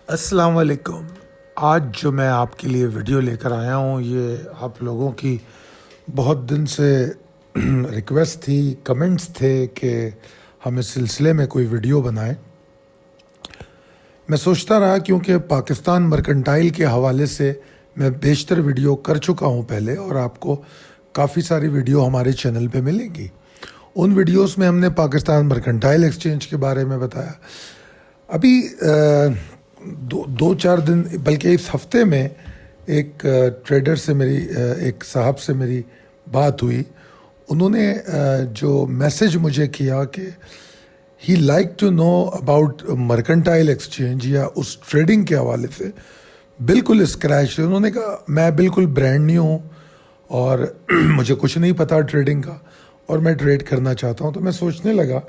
अस्सलाम वालेकुम। आज जो मैं आपके लिए वीडियो लेकर आया हूँ, ये आप लोगों की बहुत दिन से रिक्वेस्ट थी, कमेंट्स थे कि हम इस सिलसिले में कोई वीडियो बनाएं। मैं सोचता रहा क्योंकि पाकिस्तान मर्केंटाइल के हवाले से मैं बेशतर वीडियो कर चुका हूँ पहले, और आपको काफ़ी सारी वीडियो हमारे चैनल पे मिलेंगी। उन वीडियोस में हमने पाकिस्तान मर्केंटाइल एक्सचेंज के बारे में बताया। अभी दो चार दिन, बल्कि इस हफ्ते में एक ट्रेडर से एक साहब से मेरी बात हुई। उन्होंने जो मैसेज मुझे किया कि he like to know about mercantile exchange या उस ट्रेडिंग के हवाले से बिल्कुल स्क्रैच। उन्होंने कहा मैं बिल्कुल ब्रांड न्यू हूँ और मुझे कुछ नहीं पता ट्रेडिंग का, और मैं ट्रेड करना चाहता हूँ। तो मैं सोचने लगा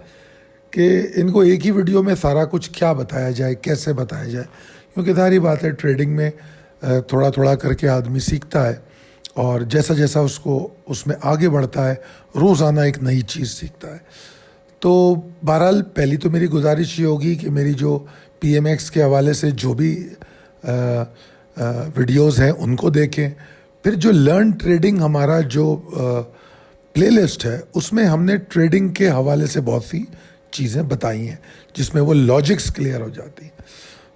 कि इनको एक ही वीडियो में सारा कुछ क्या बताया जाए, कैसे बताया जाए, क्योंकि सारी बात है ट्रेडिंग में थोड़ा थोड़ा करके आदमी सीखता है, और जैसा जैसा उसको उसमें आगे बढ़ता है रोज़ाना एक नई चीज़ सीखता है। तो बहरहाल पहली तो मेरी गुजारिश ये होगी कि मेरी जो PMX के हवाले से जो भी वीडियोस हैं उनको देखें। फिर जो लर्न ट्रेडिंग हमारा जो प्लेलिस्ट है, उसमें हमने ट्रेडिंग के हवाले से बहुत सी चीज़ें बताई हैं जिसमें वो लॉजिक्स क्लियर हो जाती हैं।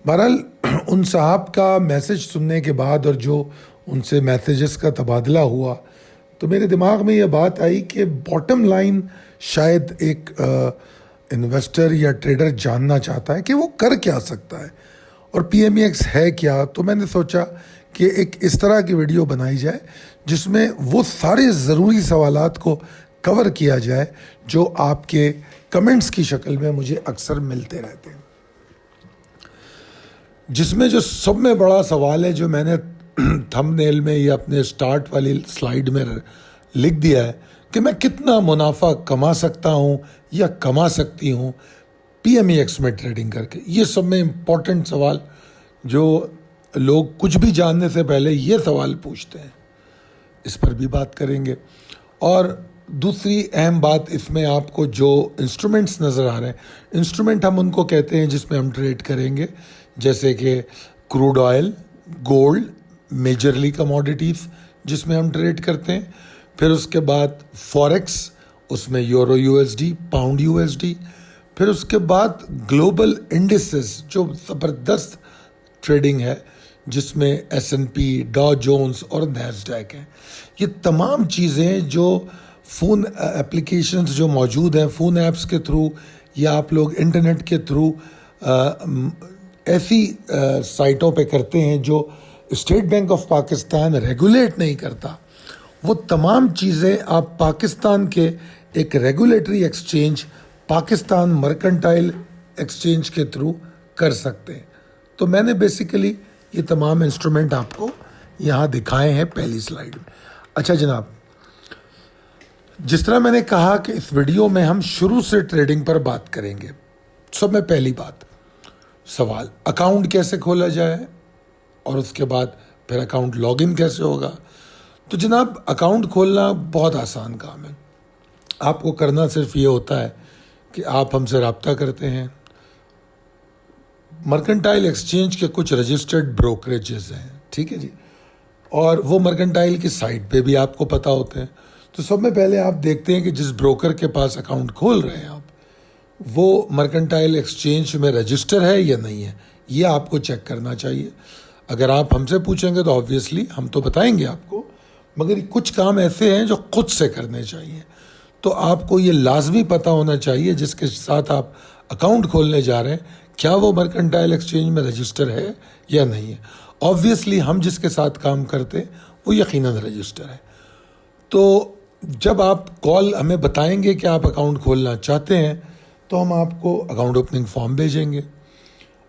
बहरहाल उन साहब का मैसेज सुनने के बाद और जो उनसे मैसेजेस का तबादला हुआ, तो मेरे दिमाग में ये बात आई कि बॉटम लाइन शायद एक इन्वेस्टर या ट्रेडर जानना चाहता है कि वो कर क्या सकता है और PMX है क्या। तो मैंने सोचा कि एक इस तरह की वीडियो बनाई जाए जिसमें वो सारे ज़रूरी सवालात को कवर किया जाए जो आपके कमेंट्स की शक्ल में मुझे अक्सर मिलते रहते हैं। जिसमें जो सब में बड़ा सवाल है, जो मैंने थंबनेल में या अपने स्टार्ट वाली स्लाइड में लिख दिया है कि मैं कितना मुनाफा कमा सकता हूँ या कमा सकती हूँ PMEX में ट्रेडिंग करके। ये सब में इम्पोर्टेंट सवाल जो लोग कुछ भी जानने से पहले ये सवाल पूछते हैं, इस पर भी बात करेंगे। और दूसरी अहम बात, इसमें आपको जो इंस्ट्रूमेंट्स नज़र आ रहे हैं, इंस्ट्रूमेंट हम उनको कहते हैं जिसमें हम ट्रेड करेंगे, जैसे कि crude oil, gold, majorly commodities जिसमें हम ट्रेड करते हैं। फिर उसके बाद फॉरेक्स, उसमें यूरो USD, पाउंड USD। फिर उसके बाद ग्लोबल इंडिसेस जो ज़बरदस्त ट्रेडिंग है, जिसमें S&P, डॉ जोन्स और नैस्डैक है। ये तमाम चीज़ें जो फ़ोन एप्लीकेशंस जो मौजूद हैं, फ़ोन ऐप्स के थ्रू या आप लोग इंटरनेट के थ्रू ऐसी साइटों पे करते हैं जो state bank of Pakistan regulate नहीं करता, वो तमाम चीज़ें आप पाकिस्तान के एक regulatory exchange, Pakistan mercantile exchange के थ्रू कर सकते हैं। तो मैंने बेसिकली ये तमाम इंस्ट्रूमेंट आपको यहाँ दिखाए हैं पहली स्लाइड में। अच्छा जनाब, जिस तरह मैंने कहा कि इस वीडियो में हम शुरू से ट्रेडिंग पर बात करेंगे। सब में पहली बात, सवाल अकाउंट कैसे खोला जाए, और उसके बाद फिर अकाउंट लॉगिन कैसे होगा। तो जनाब, अकाउंट खोलना बहुत आसान काम है। आपको करना सिर्फ ये होता है कि आप हमसे रब्ता करते हैं। मर्केंटाइल एक्सचेंज के कुछ रजिस्टर्ड ब्रोकरेजेस हैं, ठीक है जी, और वो मर्केंटाइल की साइट पे भी आपको पता होते हैं। तो सब में पहले आप देखते हैं कि जिस ब्रोकर के पास अकाउंट खोल रहे हैं आप, वो मर्केंटाइल एक्सचेंज में रजिस्टर है या नहीं है, ये आपको चेक करना चाहिए। अगर आप हमसे पूछेंगे तो ऑब्वियसली हम तो बताएंगे आपको, मगर कुछ काम ऐसे हैं जो खुद से करने चाहिए। तो आपको ये लाजमी पता होना चाहिए जिसके साथ आप अकाउंट खोलने जा रहे हैं, क्या वो मर्केंटाइल एक्सचेंज में रजिस्टर है या नहीं है। ऑब्वियसली हम जिसके साथ काम करते हैं वो यकीनन रजिस्टर है। तो जब आप कॉल हमें बताएंगे कि आप अकाउंट खोलना चाहते हैं, तो हम आपको अकाउंट ओपनिंग फॉर्म भेजेंगे।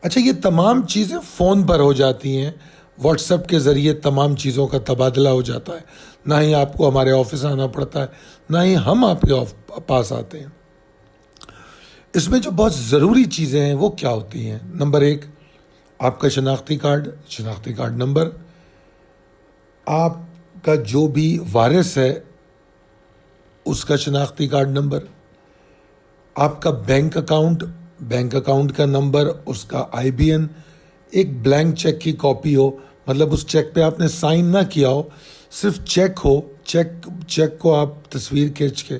अच्छा, ये तमाम चीज़ें फ़ोन पर हो जाती हैं, व्हाट्सएप के ज़रिए तमाम चीज़ों का तबादला हो जाता है। ना ही आपको हमारे ऑफिस आना पड़ता है, ना ही हम आपके पास आते हैं। इसमें जो बहुत ज़रूरी चीज़ें हैं वो क्या होती हैं? नंबर 1, आपका शनाख्ती कार्ड नंबर, आपका जो भी वारिस है उसका शनाख्ती कार्ड नंबर, आपका बैंक अकाउंट का नंबर, उसका IBN, एक ब्लैंक चेक की कॉपी हो, मतलब उस चेक पे आपने साइन ना किया हो, सिर्फ चेक हो, चेक को आप तस्वीर खींच के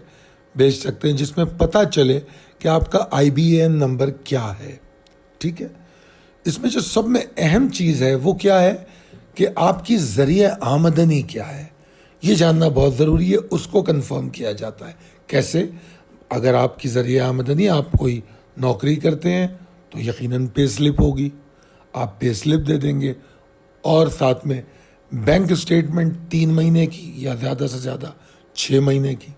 भेज सकते हैं जिसमें पता चले कि आपका IBAN नंबर क्या है। ठीक है, इसमें जो सब में अहम चीज़ है वो क्या है कि आपकी ज़रिए आमदनी क्या है, ये जानना बहुत ज़रूरी है। उसको कंफर्म किया जाता है कैसे? अगर आपकी ज़रिए आमदनी, आप कोई नौकरी करते हैं तो यकीनन पे स्लिप होगी, आप पे स्लिप दे देंगे, और साथ में बैंक स्टेटमेंट 3 महीने की या ज़्यादा से ज़्यादा 6 महीने की।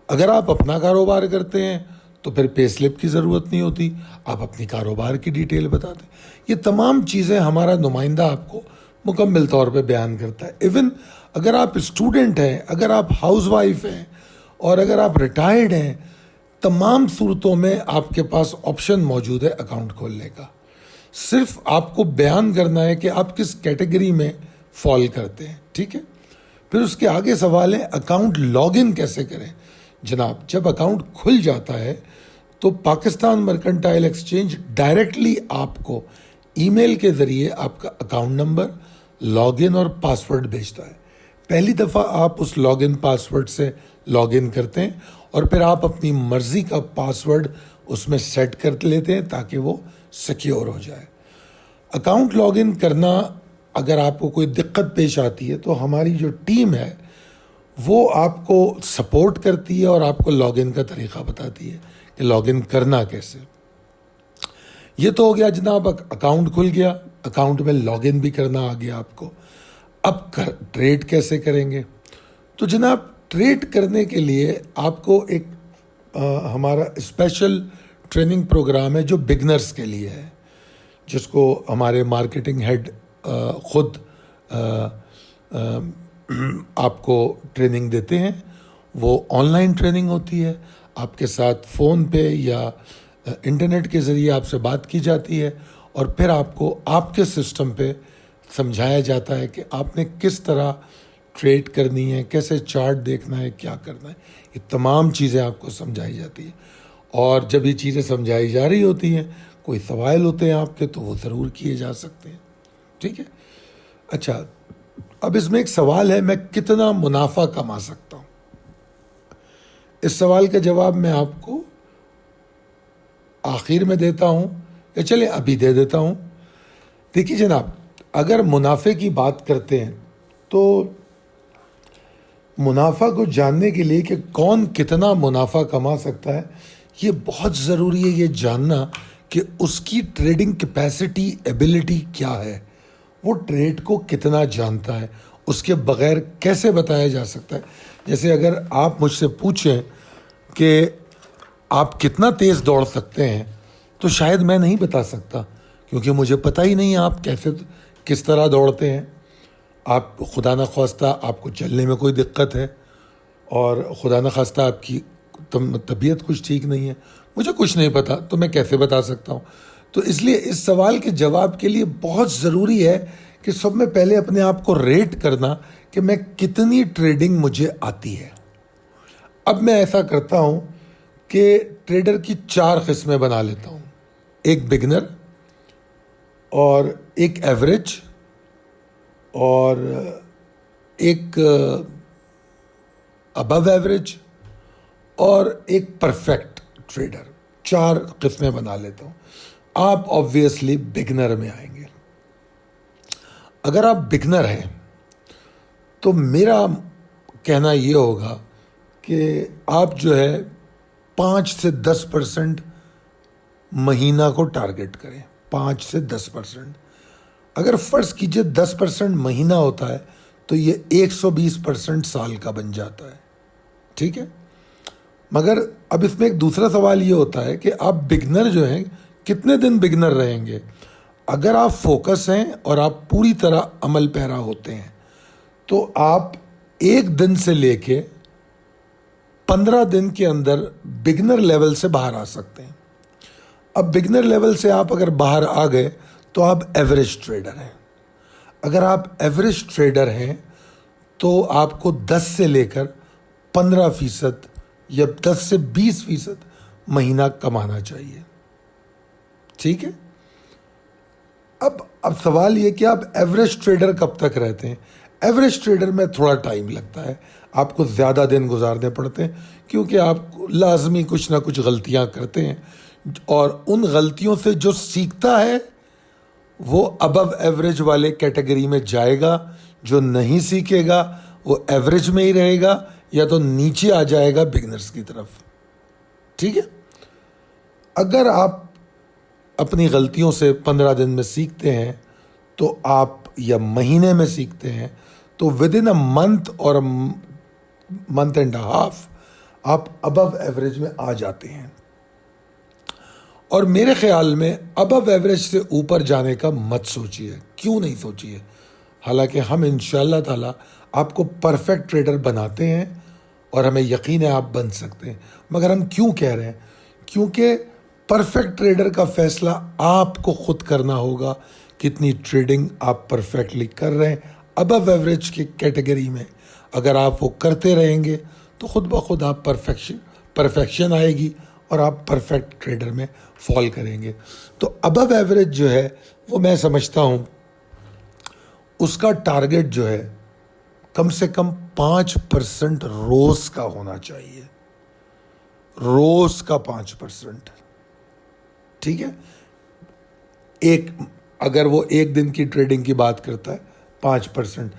अगर आप अपना कारोबार करते हैं तो फिर पे स्लिप की ज़रूरत नहीं होती, आप अपनी कारोबार की डिटेल बता दें। ये तमाम चीज़ें हमारा नुमाइंदा आपको मुकम्मल तौर पे बयान करता है। इवन अगर आप स्टूडेंट हैं, अगर आप हाउसवाइफ हैं और अगर आप रिटायर्ड हैं, तमाम सूरतों में आपके पास ऑप्शन मौजूद है अकाउंट खोलने का। सिर्फ आपको बयान करना है कि आप किस कैटेगरी में फॉल करते हैं। ठीक है, फिर उसके आगे सवाल है अकाउंट लॉगिन कैसे करें। जनाब, जब अकाउंट खुल जाता है तो पाकिस्तान मर्केंटाइल एक्सचेंज डायरेक्टली आपको ईमेल के ज़रिए आपका अकाउंट नंबर, लॉगिन और पासवर्ड भेजता है। पहली दफ़ा आप उस लॉगिन पासवर्ड से लॉगिन करते हैं और फिर आप अपनी मर्ज़ी का पासवर्ड उसमें सेट कर लेते हैं ताकि वो सिक्योर हो जाए। अकाउंट लॉगिन करना, अगर आपको कोई दिक्कत पेश आती है तो हमारी जो टीम है वो आपको सपोर्ट करती है और आपको लॉगिन का तरीक़ा बताती है कि लॉगिन करना कैसे। ये तो हो गया जनाब, अकाउंट खुल गया, अकाउंट में लॉगिन भी करना आ गया आपको। अब ट्रेड कैसे करेंगे? तो जनाब, ट्रेड करने के लिए आपको एक हमारा स्पेशल ट्रेनिंग प्रोग्राम है जो बिगनर्स के लिए है, जिसको हमारे मार्केटिंग हेड खुद आपको ट्रेनिंग देते हैं। वो ऑनलाइन ट्रेनिंग होती है, आपके साथ फ़ोन पे या इंटरनेट के ज़रिए आपसे बात की जाती है और फिर आपको आपके सिस्टम पे समझाया जाता है कि आपने किस तरह ट्रेड करनी है, कैसे चार्ट देखना है, क्या करना है। ये तमाम चीज़ें आपको समझाई जाती है और जब ये चीज़ें समझाई जा रही होती हैं, कोई सवाल होते हैं आपके तो वो ज़रूर किए जा सकते हैं। ठीक है, अच्छा, अब इसमें एक सवाल है, मैं कितना मुनाफा कमा सकता हूँ? इस सवाल का जवाब मैं आपको आखिर में देता हूँ या चले अभी दे देता हूँ। देखिए जनाब, अगर मुनाफे की बात करते हैं तो मुनाफा को जानने के लिए कि कौन कितना मुनाफा कमा सकता है, ये बहुत ज़रूरी है ये जानना कि उसकी ट्रेडिंग कैपेसिटी, एबिलिटी क्या है, वो ट्रेड को कितना जानता है। उसके बगैर कैसे बताया जा सकता है? जैसे अगर आप मुझसे पूछें कि आप कितना तेज़ दौड़ सकते हैं तो शायद मैं नहीं बता सकता, क्योंकि मुझे पता ही नहीं आप कैसे, किस तरह दौड़ते हैं। आप खुदा न ख्वास्ता आपको चलने में कोई दिक्कत है और खुदा न ख्वास्ता आपकी तबीयत कुछ ठीक नहीं है, मुझे कुछ नहीं पता, तो मैं कैसे बता सकता हूँ? तो इसलिए इस सवाल के जवाब के लिए बहुत ज़रूरी है कि सब में पहले अपने आप को रेट करना कि मैं कितनी ट्रेडिंग मुझे आती है। अब मैं ऐसा करता हूँ कि ट्रेडर की 4 किस्में बना लेता हूँ, एक बिगनर और एक एवरेज और एक अबव एवरेज और एक परफेक्ट ट्रेडर। 4 किस्में बना लेता हूँ। आप ऑब्वियसली बिगनर में आएंगे। अगर आप बिगनर हैं तो मेरा कहना ये होगा कि आप जो है 5 से 10% महीना को टारगेट करें। 5 से 10%, अगर फ़र्ज़ कीजिए 10% महीना होता है तो ये 120% साल का बन जाता है। ठीक है, मगर अब इसमें एक दूसरा सवाल ये होता है कि आप बिगनर जो हैं कितने दिन बिगनर रहेंगे। अगर आप फोकस हैं और आप पूरी तरह अमल पैरा होते हैं तो आप 1 दिन से लेके 15 दिन के अंदर बिगनर लेवल से बाहर आ सकते हैं। अब बिगनर लेवल से आप अगर बाहर आ गए तो आप एवरेज ट्रेडर हैं। अगर आप एवरेज ट्रेडर हैं तो आपको 10 से लेकर 15% या 10 से 20% महीना कमाना चाहिए। ठीक है, अब सवाल ये कि आप एवरेज ट्रेडर कब तक रहते हैं। एवरेज ट्रेडर में थोड़ा टाइम लगता है, आपको ज़्यादा दिन गुजारने पड़ते हैं, क्योंकि आप लाजमी कुछ ना कुछ गलतियां करते हैं, और उन गलतियों से जो सीखता है वो अबव एवरेज वाले कैटेगरी में जाएगा, जो नहीं सीखेगा वो एवरेज में ही रहेगा या तो नीचे आ जाएगा बिगनर्स की तरफ। ठीक है, अगर आप अपनी गलतियों से 15 दिन में सीखते हैं तो आप, या महीने में सीखते हैं तो विद इन अ मंथ और मंथ एंड हाफ आप अबव एवरेज में आ जाते हैं। और मेरे ख्याल में अबव एवरेज से ऊपर जाने का मत सोचिए। क्यों नहीं सोचिए? हालांकि हम इंशाल्लाह ताला आपको परफेक्ट ट्रेडर बनाते हैं और हमें यकीन है आप बन सकते हैं। मगर हम क्यों कह रहे हैं? क्योंकि परफेक्ट ट्रेडर का फैसला आपको खुद करना होगा, कितनी ट्रेडिंग आप परफेक्टली कर रहे हैं। अबव एवरेज की कैटेगरी में अगर आप वो करते रहेंगे तो खुद ब खुद आप परफेक्शन आएगी और आप परफेक्ट ट्रेडर में फॉल करेंगे। तो अबव एवरेज जो है वो मैं समझता हूँ उसका टारगेट जो है कम से कम 5% रोज का होना चाहिए। रोज का 5%। ठीक है, अगर वो एक दिन की ट्रेडिंग की बात करता है 5%।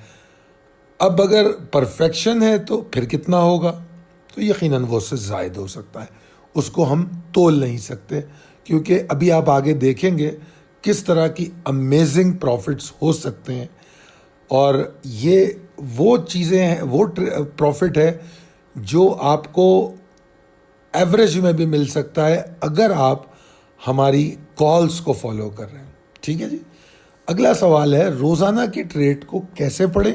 अब अगर परफेक्शन है तो फिर कितना होगा? तो यकीनन वो उससे ज़ायद हो सकता है, उसको हम तोल नहीं सकते, क्योंकि अभी आप आगे देखेंगे किस तरह की अमेजिंग प्रॉफिट्स हो सकते हैं। और ये वो चीज़ें हैं, वो प्रॉफिट है जो आपको एवरेज में भी मिल सकता है अगर आप हमारी कॉल्स को फॉलो कर रहे हैं। ठीक है जी। अगला सवाल है, रोज़ाना की ट्रेड को कैसे पढ़ें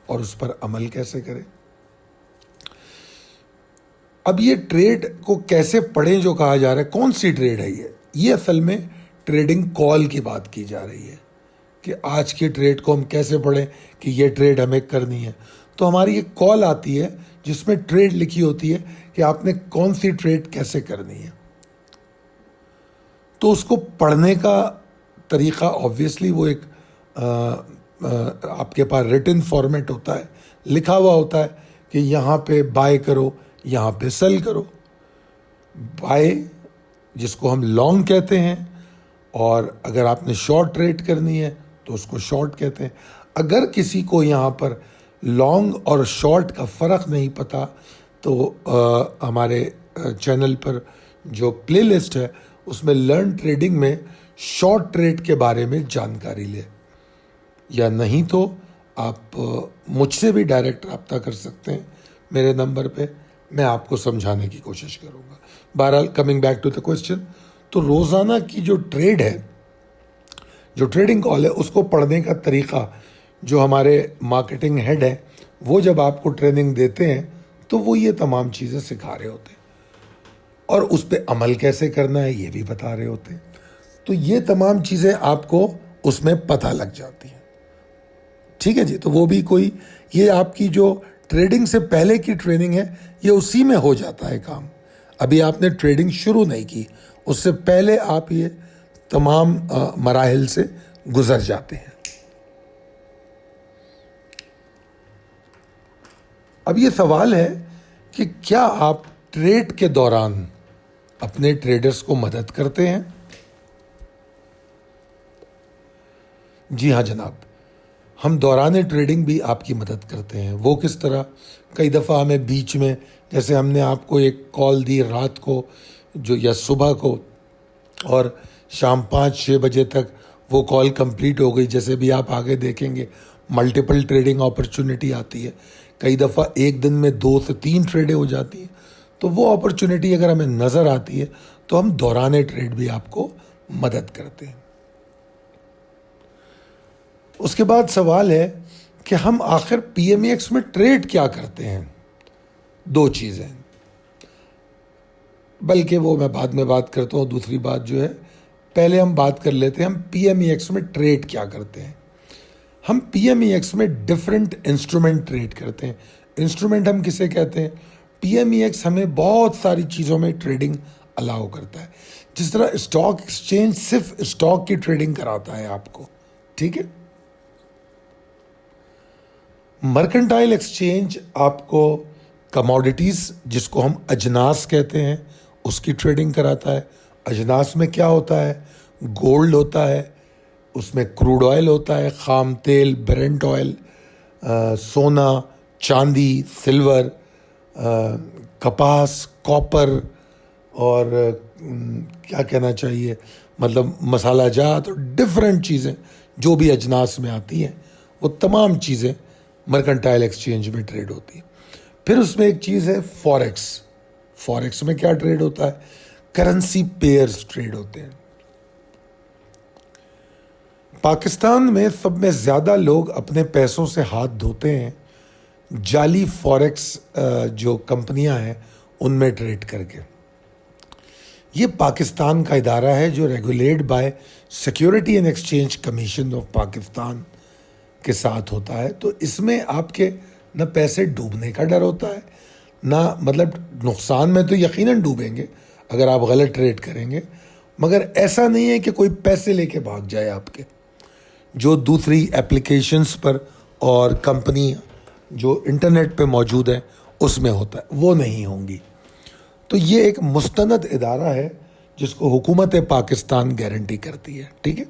और उस पर अमल कैसे करें। अब ये ट्रेड को कैसे पढ़ें जो कहा जा रहा है, कौन सी ट्रेड है ये असल में ट्रेडिंग कॉल की बात की जा रही है कि आज की ट्रेड को हम कैसे पढ़ें कि ये ट्रेड हमें करनी है। तो हमारी एक कॉल आती है जिसमें ट्रेड लिखी होती है कि आपने कौन सी ट्रेड कैसे करनी है। तो उसको पढ़ने का तरीक़ा ऑब्वियसली वो एक आपके पास रिटन फॉर्मेट होता है, लिखा हुआ होता है कि यहाँ पे बाय करो, यहाँ पे सेल करो। बाय जिसको हम लॉन्ग कहते हैं, और अगर आपने शॉर्ट ट्रेड करनी है तो उसको शॉर्ट कहते हैं। अगर किसी को यहाँ पर लॉन्ग और शॉर्ट का फ़र्क नहीं पता तो हमारे चैनल पर जो प्लेलिस्ट है उसमें लर्न ट्रेडिंग में शॉर्ट ट्रेड के बारे में जानकारी ले, या नहीं तो आप मुझसे भी डायरेक्ट रब्ता कर सकते हैं मेरे नंबर पे, मैं आपको समझाने की कोशिश करूँगा। बहरहाल, coming back to the question, तो रोज़ाना की जो ट्रेड है, जो ट्रेडिंग कॉल है, उसको पढ़ने का तरीक़ा जो हमारे मार्केटिंग हेड है वो जब आपको ट्रेनिंग देते हैं तो वो ये तमाम चीज़ें सिखा रहे होते हैं, और उस पर अमल कैसे करना है ये भी बता रहे होते हैं। तो ये तमाम चीज़ें आपको उसमें पता लग जाती हैं। ठीक है जी। तो वो भी कोई, ये आपकी जो ट्रेडिंग से पहले की ट्रेनिंग है ये उसी में हो जाता है काम। अभी आपने ट्रेडिंग शुरू नहीं की, उससे पहले आप ये तमाम मराहिल से गुजर जाते हैं। अब ये सवाल है कि क्या आप ट्रेड के दौरान अपने ट्रेडर्स को मदद करते हैं? जी हाँ जनाब, हम दौरान ट्रेडिंग भी आपकी मदद करते हैं। वो किस तरह? कई दफ़ा हमें बीच में, जैसे हमने आपको एक कॉल दी रात को जो, या सुबह को, और शाम 5-6 बजे तक वो कॉल कंप्लीट हो गई। जैसे भी आप आगे देखेंगे मल्टीपल ट्रेडिंग अपॉर्चुनिटी आती है, कई दफ़ा एक दिन में 2 से 3 ट्रेडें हो जाती हैं। तो वो अपॉर्चुनिटी अगर हमें नज़र आती है तो हम दौरान ट्रेड भी आपको मदद करते हैं। उसके बाद सवाल है कि हम आखिर पीएमईएक्स में ट्रेड क्या करते हैं। 2 चीज़ें, बल्कि वो मैं बाद में बात करता हूँ। दूसरी बात जो है, पहले हम बात कर लेते हैं हम पीएमईएक्स में ट्रेड क्या करते हैं। हम पीएमईएक्स में डिफरेंट इंस्ट्रूमेंट ट्रेड करते हैं। इंस्ट्रूमेंट हम किसे कहते हैं? पीएमईएक्स हमें बहुत सारी चीज़ों में ट्रेडिंग अलाउ करता है। जिस तरह स्टॉक एक्सचेंज सिर्फ स्टॉक की ट्रेडिंग कराता है आपको, ठीक है। मर्केंटाइल एक्सचेंज आपको कमोडिटीज, जिसको हम अजनास कहते हैं, उसकी ट्रेडिंग कराता है। अजनास में क्या होता है? गोल्ड होता है, उसमें क्रूड ऑयल होता है, खाम तेल, ब्रेंट ऑयल, सोना, चांदी, सिल्वर, कपास, कॉपर, और क्या कहना चाहिए, मतलब मसाला जात और डिफरेंट चीज़ें जो भी अजनास में आती हैं, वो तमाम चीज़ें मर्केंटाइल एक्सचेंज में ट्रेड होती हैं। फिर उसमें एक चीज़ है फॉरेक्स। फॉरेक्स में क्या ट्रेड होता है? करेंसी पेयर्स ट्रेड होते हैं। पाकिस्तान में सब में ज़्यादा लोग अपने पैसों से हाथ धोते हैं जाली फॉरेक्स जो कंपनियां हैं उनमें ट्रेड करके। ये पाकिस्तान का इदारा है जो regulate bye security and exchange commission of Pakistan के साथ होता है। तो इसमें आपके न पैसे डूबने का डर होता है, ना, मतलब नुकसान में तो यकीनन डूबेंगे अगर आप गलत ट्रेड करेंगे, मगर ऐसा नहीं है कि कोई पैसे लेके भाग जाए आपके, जो दूसरी एप्लीकेशंस पर और कंपनी जो इंटरनेट पे मौजूद है उसमें होता है, वो नहीं होंगी। तो ये एक मुस्तनद इदारा है जिसको हुकूमत पाकिस्तान गारंटी करती है, ठीक है।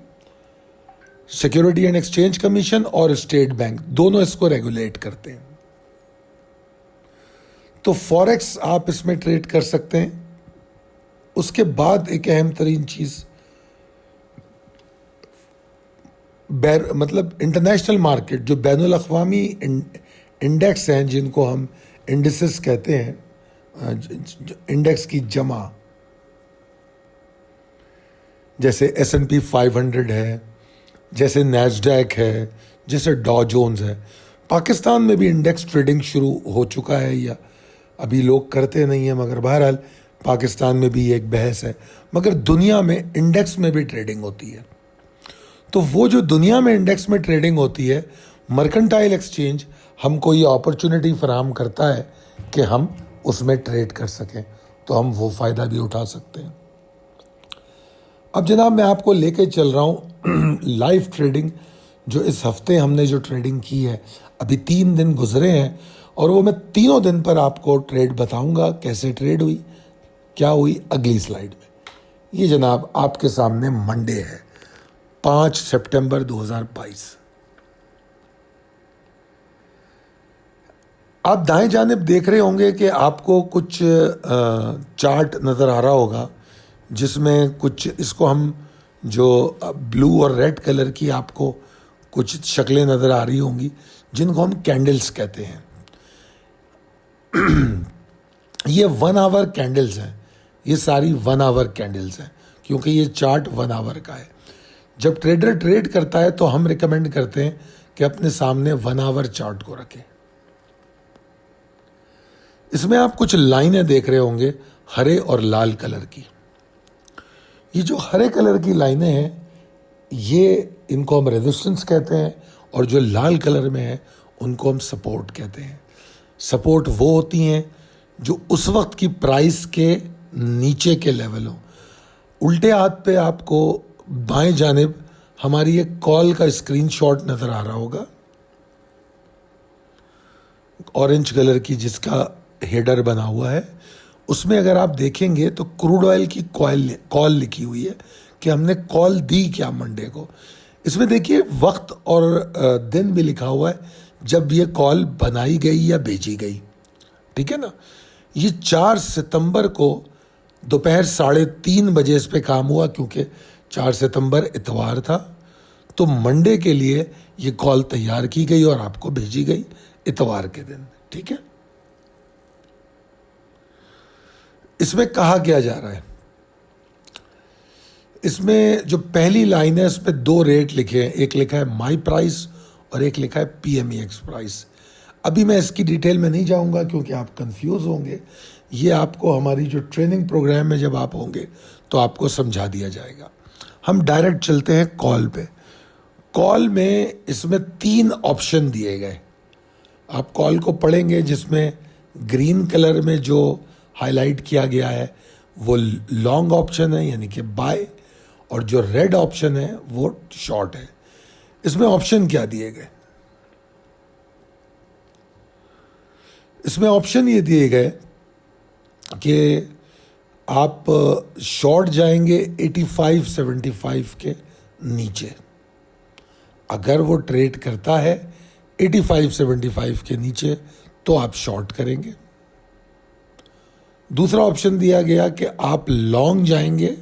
सिक्योरिटी एंड एक्सचेंज कमीशन और स्टेट बैंक दोनों इसको रेगुलेट करते हैं। तो फॉरेक्स आप इसमें ट्रेड कर सकते हैं। उसके बाद एक अहम तरीन चीज़, मतलब इंटरनेशनल मार्केट, जो बैनुल अक़वामी इंडेक्स हैं, जिनको हम इंडिसेस कहते हैं, इंडेक्स की जमा, जैसे S&P 500 है, जैसे नैस्डैक है, जैसे डॉ जोन्स है। पाकिस्तान में भी इंडेक्स ट्रेडिंग शुरू हो चुका है, या अभी लोग करते नहीं हैं, मगर बहरहाल पाकिस्तान में भी एक बहस है। मगर दुनिया में इंडेक्स में भी ट्रेडिंग होती है। तो वो जो दुनिया में इंडेक्स में ट्रेडिंग होती है, मर्केंटाइल एक्सचेंज हमको ये अपॉर्चुनिटी फराहम करता है कि हम उसमें ट्रेड कर सकें, तो हम वो फ़ायदा भी उठा सकते हैं। अब जनाब मैं आपको लेके चल रहा हूँ लाइव ट्रेडिंग, जो इस हफ्ते हमने जो ट्रेडिंग की है, अभी 3 दिन गुजरे हैं, और वो मैं तीनों दिन पर आपको ट्रेड बताऊंगा, कैसे ट्रेड हुई, क्या हुई, अगली स्लाइड में। ये जनाब आपके सामने मंडे है, 5 सितंबर 2022। आप दाएं जानिब देख रहे होंगे कि आपको कुछ चार्ट नज़र आ रहा होगा, जिसमें कुछ, इसको हम जो ब्लू और रेड कलर की आपको कुछ शक्लें नज़र आ रही होंगी, जिनको हम कैंडल्स कहते हैं। ये 1 आवर कैंडल्स हैं, ये सारी 1 आवर कैंडल्स हैं, क्योंकि ये चार्ट 1 आवर का है। जब ट्रेडर ट्रेड करता है तो हम रिकमेंड करते हैं कि अपने सामने 1 आवर चार्ट को रखें। इसमें आप कुछ लाइनें देख रहे होंगे हरे और लाल कलर की। ये जो हरे कलर की लाइनें हैं, ये इनको हम रेजिस्टेंस कहते हैं, और जो लाल कलर में है उनको हम सपोर्ट कहते हैं। सपोर्ट वो होती हैं जो उस वक्त की प्राइस के नीचे के लेवल हो। उल्टे हाथ पे आपको बाएं जानिब हमारी एक कॉल का स्क्रीनशॉट नज़र आ रहा होगा, ऑरेंज कलर की, जिसका हेडर बना हुआ है। उसमें अगर आप देखेंगे तो क्रूड ऑयल की कॉल लिखी हुई है कि हमने कॉल दी क्या मंडे को। इसमें देखिए वक्त और दिन भी लिखा हुआ है जब ये कॉल बनाई गई या बेची गई, ठीक है ना। ये 4 सितंबर को दोपहर 3:30 बजे इस पे काम हुआ, क्योंकि 4 सितंबर इतवार था, तो मंडे के लिए ये कॉल तैयार की गई और आपको भेजी गई इतवार के दिन, ठीक है। इसमें कहा क्या जा रहा है, इसमें जो पहली लाइन है इसमें 2 रेट लिखे हैं, एक लिखा है माई प्राइस और एक लिखा है PMEX प्राइस। अभी मैं इसकी डिटेल में नहीं जाऊंगा क्योंकि आप कंफ्यूज होंगे। ये आपको हमारी जो ट्रेनिंग प्रोग्राम में जब आप होंगे तो आपको समझा दिया जाएगा। हम डायरेक्ट चलते हैं कॉल पे। कॉल में इसमें 3 ऑप्शन दिए गए। आप कॉल को पढ़ेंगे, जिसमें ग्रीन कलर में जो हाईलाइट किया गया है वो लॉन्ग ऑप्शन है यानी कि बाय, और जो रेड ऑप्शन है वो शॉर्ट है। इसमें ऑप्शन क्या दिए गए? इसमें ऑप्शन ये दिए गए कि आप शॉर्ट जाएंगे 85-75 के नीचे। अगर वो ट्रेड करता है 85-75 के नीचे तो आप शॉर्ट करेंगे। दूसरा ऑप्शन दिया गया कि आप लॉन्ग जाएंगे,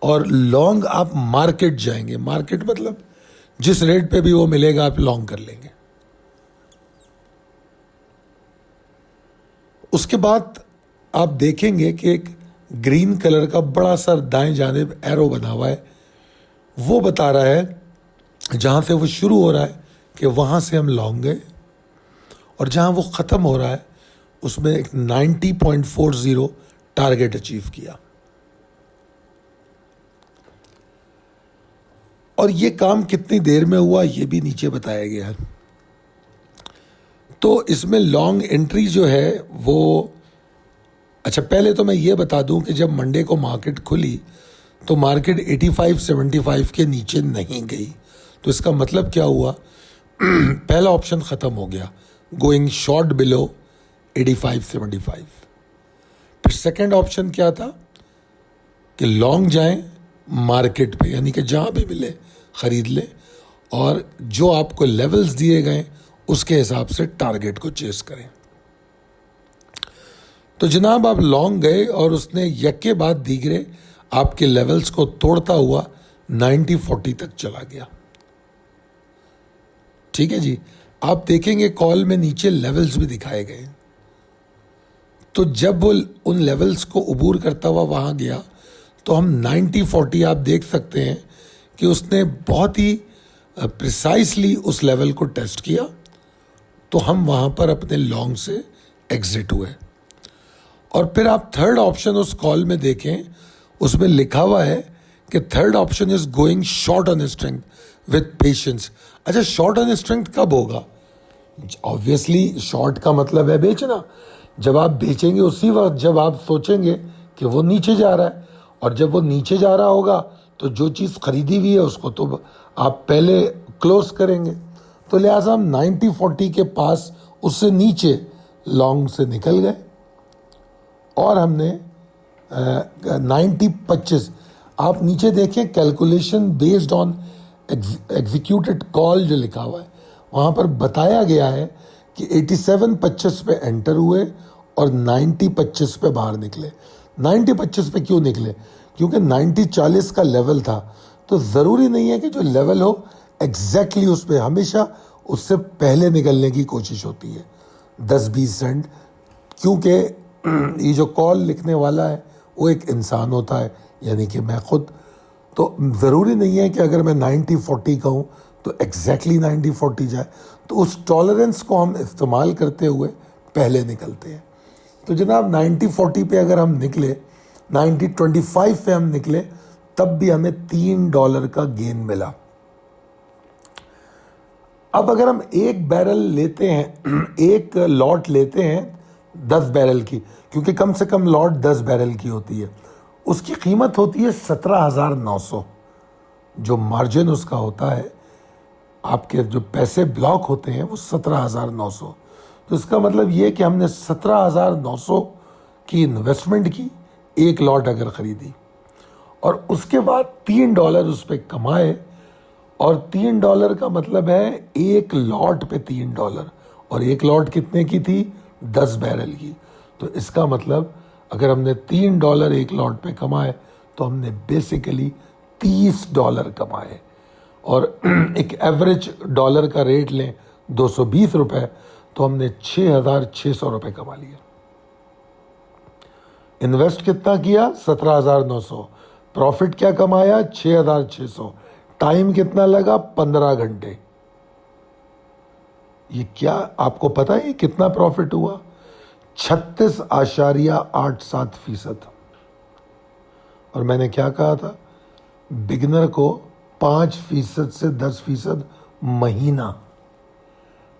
और लॉन्ग आप मार्केट जाएंगे। मार्केट मतलब जिस रेट पे भी वो मिलेगा आप लॉन्ग कर लेंगे। उसके बाद आप देखेंगे कि एक ग्रीन कलर का बड़ा सा दाएं जानिब एरो बना हुआ है, वो बता रहा है जहां से वो शुरू हो रहा है कि वहां से हम लॉन्ग गए, और जहां वो ख़त्म हो रहा है उसमें एक 90.40 टारगेट अचीव किया। और ये काम कितनी देर में हुआ ये भी नीचे बताया गया है। तो इसमें लॉन्ग एंट्री जो है वो, अच्छा पहले तो मैं ये बता दूं कि जब मंडे को मार्केट खुली तो मार्केट 85-75 के नीचे नहीं गई। तो इसका मतलब क्या हुआ? पहला ऑप्शन ख़त्म हो गया, गोइंग शॉर्ट बिलो 85-75। फिर सेकेंड ऑप्शन क्या था कि लॉन्ग जाएं मार्केट पे, यानी कि जहां भी मिले खरीद लें, और जो आपको लेवल्स दिए गए उसके हिसाब से टारगेट को चेस करें। तो जनाब आप लॉन्ग गए और उसने यके बाद दीगरे आपके लेवल्स को तोड़ता हुआ 90-40 तक चला गया। ठीक है जी, आप देखेंगे कॉल में नीचे लेवल्स भी दिखाए गए। तो जब वो उन लेवल्स को अबूर करता हुआ वहां गया तो हम 90-40 आप देख सकते हैं कि उसने बहुत ही प्रिसाइसली उस लेवल को टेस्ट किया। तो हम वहां पर अपने लॉन्ग से एग्जिट हुए। और फिर आप थर्ड ऑप्शन उस कॉल में देखें, उसमें लिखा हुआ है कि third option is going short on strength with patience. अच्छा, शॉर्ट ऑन स्ट्रेंथ कब होगा? ऑब्वियसली शॉर्ट का मतलब है बेचना। जब आप बेचेंगे उसी वक्त जब आप सोचेंगे कि वो नीचे जा रहा है, और जब वो नीचे जा रहा होगा तो जो चीज़ खरीदी हुई है उसको तो आप पहले क्लोज करेंगे। तो लिहाजा हम 90-40 के पास उससे नीचे लॉन्ग से निकल गए, और हमने 90-25 आप नीचे देखें calculation based on executed call जो लिखा हुआ है वहाँ पर बताया गया है कि 87-25 पे एंटर हुए और 90-25 पे बाहर निकले। 90-25 पे क्यों निकले? क्योंकि 90-40 का लेवल था। तो ज़रूरी नहीं है कि जो लेवल हो एग्जैक्टली उस पर, हमेशा उससे पहले निकलने की कोशिश होती है 10-20 सेंट, क्योंकि ये जो कॉल लिखने वाला है वो एक इंसान होता है, यानी कि मैं खुद। तो ज़रूरी नहीं है कि अगर मैं 90-40 कहूँ तो एग्जैक्टली 90-40 जाए। तो उस टॉलरेंस को हम इस्तेमाल करते हुए पहले निकलते हैं। तो जनाब 90-40 पे अगर हम निकले, 90-25 पे हम निकले, तब भी हमें $3 का गेन मिला। अब अगर हम एक बैरल लेते हैं, एक लॉट लेते हैं 10 बैरल की, क्योंकि कम से कम लॉट 10 बैरल की होती है, उसकी कीमत होती है 17,900। जो मार्जिन उसका होता है, आपके जो पैसे ब्लॉक होते हैं वो 17,900। तो इसका मतलब ये कि हमने 17,900 की इन्वेस्टमेंट की, एक लॉट अगर ख़रीदी, और उसके बाद $3 उस पर कमाए। और $3 का मतलब है एक लॉट पे $3, और एक लॉट कितने की थी? 10 बैरल की। तो इसका मतलब अगर हमने $3 एक लॉट पे कमाए तो हमने बेसिकली $30 कमाए। और एक एवरेज डॉलर का रेट लें 220 रुपये, तो हमने 6,600 रुपये कमा लिया। इन्वेस्ट कितना किया? 17,900। प्रॉफिट क्या कमाया? 6,600। टाइम कितना लगा? 15 घंटे। ये क्या आपको पता है कितना प्रॉफिट हुआ? 36.87%। और मैंने क्या कहा था? बिगनर को 5% से 10% महीना।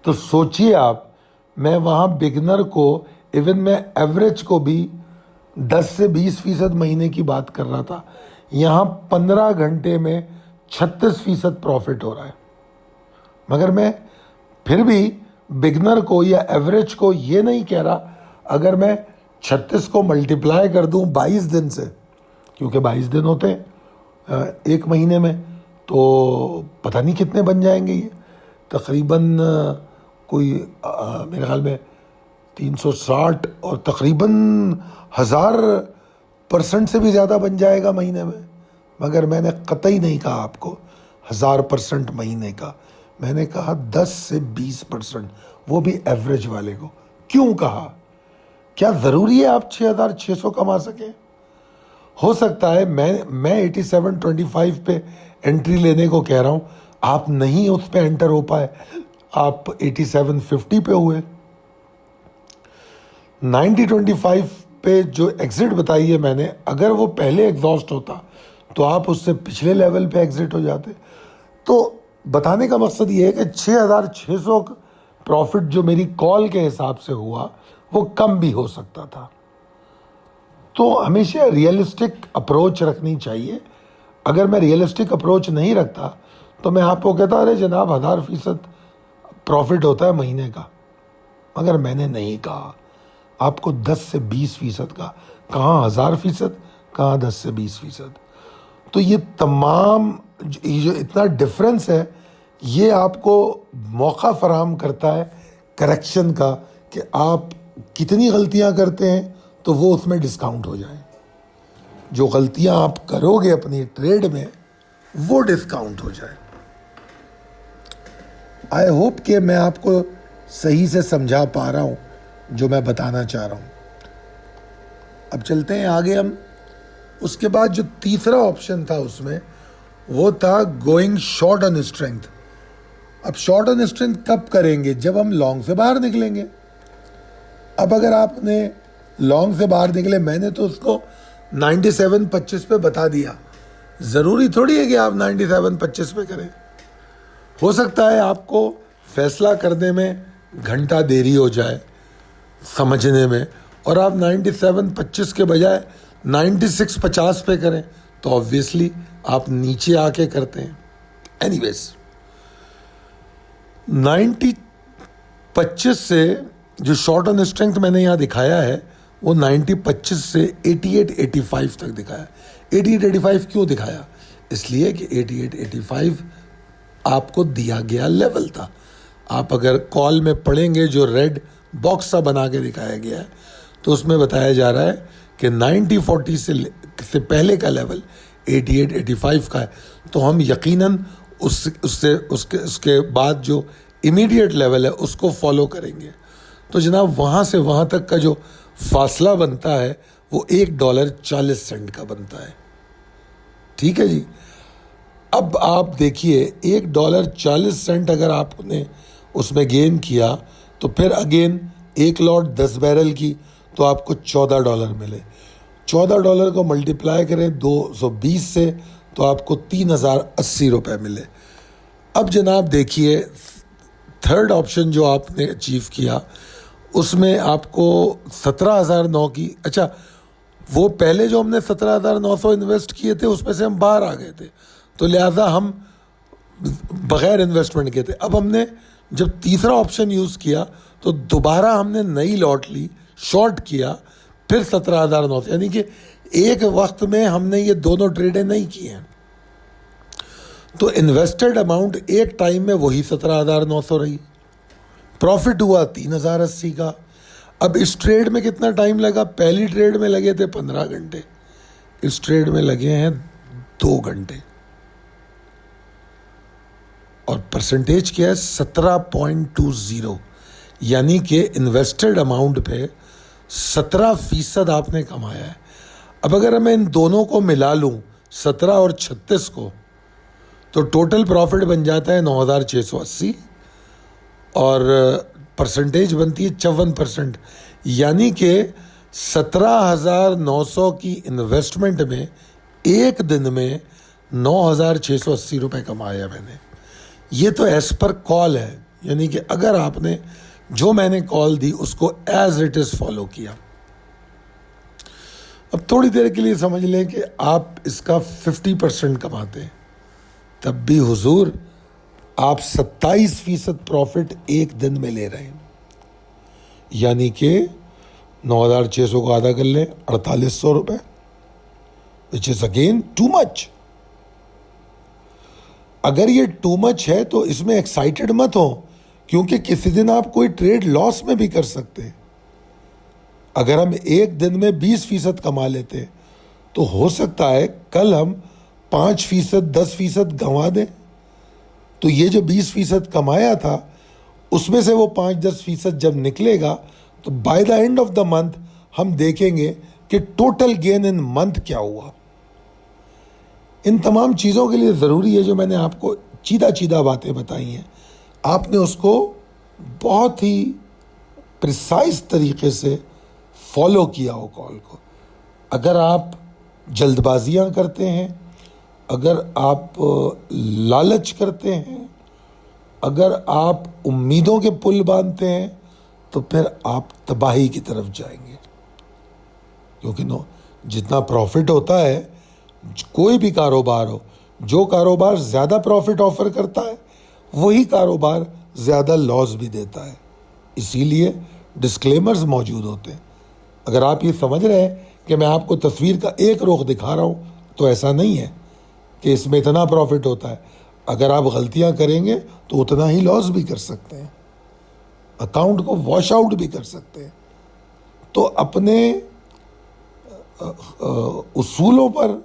तो सोचिए आप, मैं वहाँ बिगनर को, इवन मैं एवरेज को भी 10 से 20% महीने की बात कर रहा था, यहाँ 15 घंटे में 36% प्रॉफिट हो रहा है। मगर मैं फिर भी बिगनर को या एवरेज को ये नहीं कह रहा, अगर मैं 36 को मल्टीप्लाई कर दूं 22 दिन से, क्योंकि 22 दिन होते हैं एक महीने में, तो पता नहीं कितने बन जाएंगे ये, तकरीबन कोई मेरे ख्याल में 360 और तकरीबन 1000% से भी ज़्यादा बन जाएगा महीने में। मगर मैंने कतई नहीं कहा आपको 1000% महीने का, मैंने कहा 10 से 20%, वो भी एवरेज वाले को। क्यों कहा? क्या ज़रूरी है आप 6600 कमा सकें? हो सकता है मैं 8725 पे एंट्री लेने को कह रहा हूँ, आप नहीं उस पे एंटर हो पाए, आप 8750 पे हुए। 9025 पे जो एग्जिट बताई है मैंने, अगर वो पहले एग्जॉस्ट होता तो आप उससे पिछले लेवल पे एग्जिट हो जाते। तो बताने का मकसद ये है कि 6600 प्रॉफिट जो मेरी कॉल के हिसाब से हुआ, वो कम भी हो सकता था। तो हमेशा रियलिस्टिक अप्रोच रखनी चाहिए। अगर मैं रियलिस्टिक अप्रोच नहीं रखता तो मैं आपको कहता, अरे जनाब 1000% प्रॉफिट होता है महीने का। मगर मैंने नहीं कहा, आपको 10 से 20% का, कहाँ 1000%, कहाँ 10 से 20%। तो ये तमाम जो इतना डिफरेंस है, ये आपको मौका फराहम करता है करेक्शन का, कि आप कितनी गलतियां करते हैं तो वो उसमें डिस्काउंट हो जाए। जो गलतियां आप करोगे अपनी ट्रेड में, वो डिस्काउंट हो जाए। आई होप कि मैं आपको सही से समझा पा रहा हूं जो मैं बताना चाह रहा हूं। अब चलते हैं आगे हम। उसके बाद जो तीसरा ऑप्शन था उसमें, वो था गोइंग शॉर्ट ऑन स्ट्रेंथ। अब शॉर्ट ऑन स्ट्रेंथ कब करेंगे? जब हम लॉन्ग से बाहर निकलेंगे। अब अगर आपने लॉन्ग से बाहर निकले, मैंने तो उसको 97.25 पे बता दिया, ज़रूरी थोड़ी है कि आप 97.25 पे करें। हो सकता है आपको फैसला करने में घंटा देरी हो जाए समझने में, और आप 97.25 के बजाय 96.50 पे करें, तो ऑब्वियसली आप नीचे आके करते हैं। एनीवेज, 90-25 से जो शॉर्ट ऑन स्ट्रेंथ मैंने यहाँ दिखाया है, वो 90-25 से 88-85 तक दिखाया। 88-85 क्यों दिखाया? इसलिए कि 88-85 आपको दिया गया लेवल था। आप अगर कॉल में पढ़ेंगे, जो रेड बॉक्स सा बना के दिखाया गया है, तो उसमें बताया जा रहा है कि 90-40 से पहले का लेवल 88-85 का है। तो हम यकीनन उसके बाद जो इमीडिएट लेवल है उसको फॉलो करेंगे। तो जनाब वहाँ से वहाँ तक का जो फासला बनता है, वो $1.40 का बनता है। ठीक है जी। अब आप देखिए, $1.40 अगर आपने उसमें गेन किया, तो फिर अगेन एक लॉट 10 बैरल की, तो आपको $14 मिले। $14 को मल्टीप्लाई करें 220 से, तो आपको 3080 रुपये मिले। अब जनाब देखिए, थर्ड ऑप्शन जो आपने अचीव किया, उसमें आपको 17,009 की, अच्छा वो पहले जो हमने 17,900 इन्वेस्ट किए थे, उसमें से हम बाहर आ गए थे, तो लिहाजा हम बग़ैर इन्वेस्टमेंट के थे। अब हमने जब तीसरा ऑप्शन यूज़ किया, तो दोबारा हमने नई लॉट ली, शॉर्ट किया, फिर 17,900, यानी कि एक वक्त में हमने ये दोनों ट्रेडें नहीं की हैं। तो इन्वेस्टेड अमाउंट एक टाइम में वही 17,900 रही, प्रॉफिट हुआ 3,080 का। अब इस ट्रेड में कितना टाइम लगा? पहली ट्रेड में लगे थे 15 घंटे, इस ट्रेड में लगे हैं 2 घंटे, और परसेंटेज क्या है? 17.20, यानी कि इन्वेस्टेड अमाउंट पे 17% आपने कमाया है। अब अगर मैं इन दोनों को मिला लूँ, 17 और 36 को, तो टोटल प्रॉफिट बन जाता है 9,680, और परसेंटेज बनती है 54%, यानी कि 17,900 की इन्वेस्टमेंट में एक दिन में 9,680 रुपये कमाया मैंने। ये तो एज पर कॉल है, यानी कि अगर आपने जो मैंने कॉल दी उसको एज इट इज़ फॉलो किया। अब थोड़ी देर के लिए समझ लें कि आप इसका 50% कमाते हैं, तब भी हुजूर आप 27% प्रॉफिट एक दिन में ले रहे हैं। यानी कि 9,600 को आधा कर लें, 4,800 रुपये, which is again too much. अगर ये टू मच है तो इसमें एक्साइटेड मत हो, क्योंकि किसी दिन आप कोई ट्रेड लॉस में भी कर सकते हैं। अगर हम एक दिन में 20% कमा लेते तो हो सकता है कल हम 5%, 10% गंवा दें। तो ये जो 20% कमाया था उसमें से वो 5-10% जब निकलेगा तो by the end of the month हम देखेंगे कि टोटल गेन इन मंथ क्या हुआ। इन तमाम चीज़ों के लिए ज़रूरी है, जो मैंने आपको चीदा बातें बताई हैं, आपने उसको बहुत ही प्रिसाइज तरीके से फॉलो किया हो कॉल को। अगर आप जल्दबाजियां करते हैं, अगर आप लालच करते हैं, अगर आप उम्मीदों के पुल बांधते हैं, तो फिर आप तबाही की तरफ जाएंगे। क्योंकि जितना प्रॉफिट होता है, कोई भी कारोबार हो, जो कारोबार ज़्यादा प्रॉफिट ऑफर करता है वही कारोबार ज़्यादा लॉस भी देता है। इसीलिए डिस्क्लेमर्स मौजूद होते हैं। अगर आप ये समझ रहे हैं कि मैं आपको तस्वीर का एक रुख दिखा रहा हूँ, तो ऐसा नहीं है कि इसमें इतना प्रॉफिट होता है। अगर आप गलतियाँ करेंगे तो उतना ही लॉस भी कर सकते हैं, अकाउंट को वॉश आउट भी कर सकते हैं। तो अपने उसूलों पर,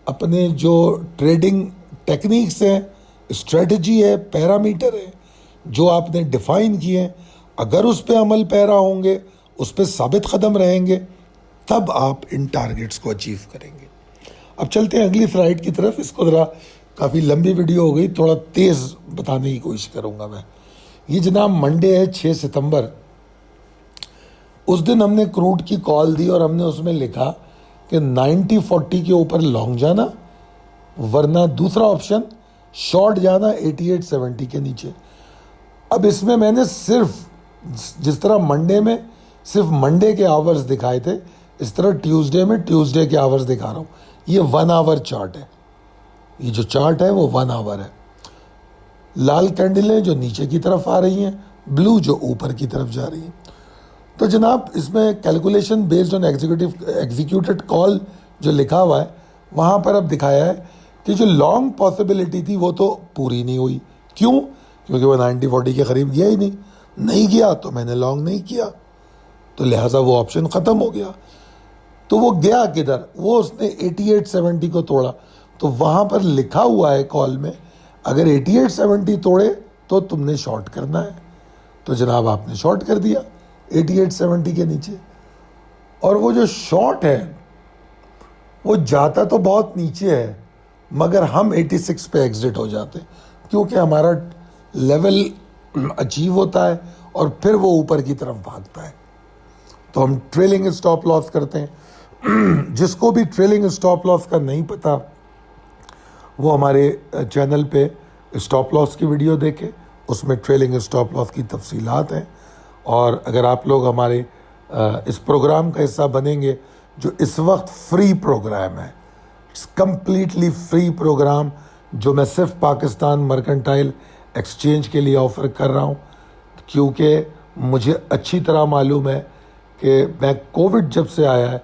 अपने जो ट्रेडिंग टेक्निक्स हैं, स्ट्रेटजी है, पैरामीटर है, जो आपने डिफाइन किए हैं, अगर उस पर अमल पैरा होंगे, उस पर साबित कदम रहेंगे, तब आप इन टारगेट्स को अचीव करेंगे। अब चलते हैं अगली स्लाइड की तरफ। इसको ज़रा, काफ़ी लंबी वीडियो हो गई, थोड़ा तेज़ बताने की कोशिश करूँगा मैं। ये जनाब मंडे है 6 सितंबर। उस दिन हमने क्रूड की कॉल दी और हमने उसमें लिखा कि 90-40 के ऊपर लॉन्ग जाना, वरना दूसरा ऑप्शन शॉर्ट जाना 88-70 के नीचे। अब इसमें मैंने सिर्फ, जिस तरह मंडे में सिर्फ मंडे के आवर्स दिखाए थे, इस तरह ट्यूसडे में ट्यूसडे के आवर्स दिखा रहा हूँ। ये 1 आवर चार्ट है। ये जो चार्ट है वो 1 आवर है। लाल कैंडलें जो नीचे की तरफ आ रही हैं, ब्लू जो ऊपर की तरफ जा रही हैं। तो जनाब इसमें calculation based on executed call जो लिखा हुआ है, वहाँ पर अब दिखाया है कि जो लॉन्ग पॉसिबिलिटी थी वो तो पूरी नहीं हुई। क्यों? क्योंकि वो 90-40 के करीब गया ही नहीं गया, तो मैंने लॉन्ग नहीं किया, तो लिहाजा वो ऑप्शन ख़त्म हो गया। तो वो गया किधर? वो उसने 88-70 को तोड़ा। तो वहाँ पर लिखा हुआ है कॉल में, अगर 88-70 तोड़े तो तुमने शॉर्ट करना है। तो जनाब आपने शॉर्ट कर दिया 88-70 के नीचे। और वो जो शॉर्ट है वो जाता तो बहुत नीचे है, मगर हम 86 पे एग्जिट हो जाते हैं, क्योंकि हमारा लेवल अचीव होता है और फिर वो ऊपर की तरफ भागता है। तो हम ट्रेलिंग स्टॉप लॉस करते हैं। जिसको भी ट्रेलिंग स्टॉप लॉस का नहीं पता, वो हमारे चैनल पे स्टॉप लॉस की वीडियो देखे, उसमें ट्रेलिंग स्टॉप लॉस की तफसीलात हैं। और अगर आप लोग हमारे इस प्रोग्राम का हिस्सा बनेंगे, जो इस वक्त फ्री प्रोग्राम है, इट्स कम्प्लीटली फ्री प्रोग्राम, जो मैं सिर्फ पाकिस्तान मर्केंटाइल एक्सचेंज के लिए ऑफ़र कर रहा हूँ, क्योंकि मुझे अच्छी तरह मालूम है कि मैं कोविड जब से आया है